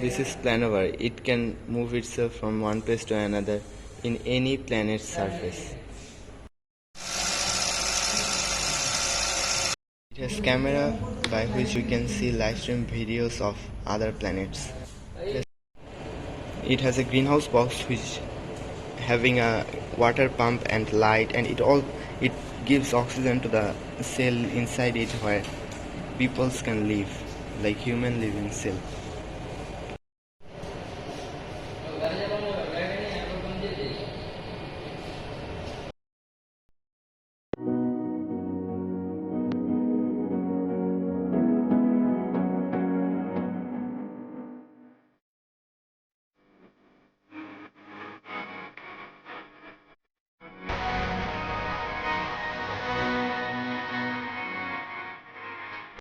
This is planover. It can move itself from one place to another in any planet's surface. It has camera by which we can see live stream videos of other planets. It has a greenhouse box which having a water pump and light, and it gives oxygen to the cell inside it where peoples can live like human live in cell.